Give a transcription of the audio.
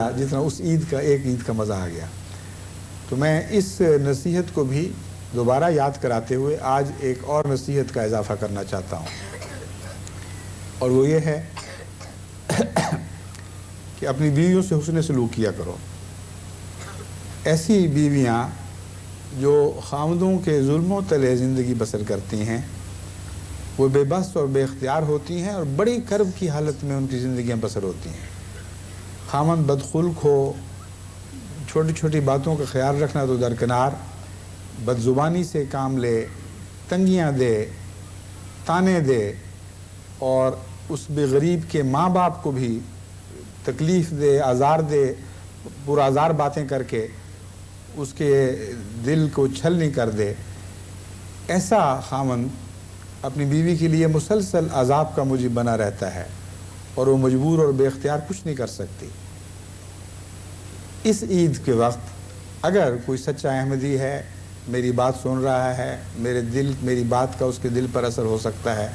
جتنا اس عید کا ایک عید کا مزہ آ گیا. تو میں اس نصیحت کو بھی دوبارہ یاد کراتے ہوئے آج ایک اور نصیحت کا اضافہ کرنا چاہتا ہوں، اور وہ یہ ہے کہ اپنی بیویوں سے حسن سلوک کیا کرو. ایسی بیویاں جو خاوندوں کے ظلموں تلے زندگی بسر کرتی ہیں وہ بے بس اور بے اختیار ہوتی ہیں، اور بڑی کرب کی حالت میں ان کی زندگیاں بسر ہوتی ہیں. خاوند بدخلق ہو، چھوٹی چھوٹی باتوں کا خیال رکھنا تو درکنار، بد زبانی سے کام لے، تنگیاں دے، تانے دے، اور اس بے غریب کے ماں باپ کو بھی تکلیف دے، آزار دے، پرآزار باتیں کر کے اس کے دل کو چھلنی کر دے، ایسا خاوند اپنی بیوی کے لیے مسلسل عذاب کا موجب بنا رہتا ہے، اور وہ مجبور اور بے اختیار کچھ نہیں کر سکتی. اس عید کے وقت اگر کوئی سچا احمدی ہے، میری بات سن رہا ہے، میری بات کا اس کے دل پر اثر ہو سکتا ہے،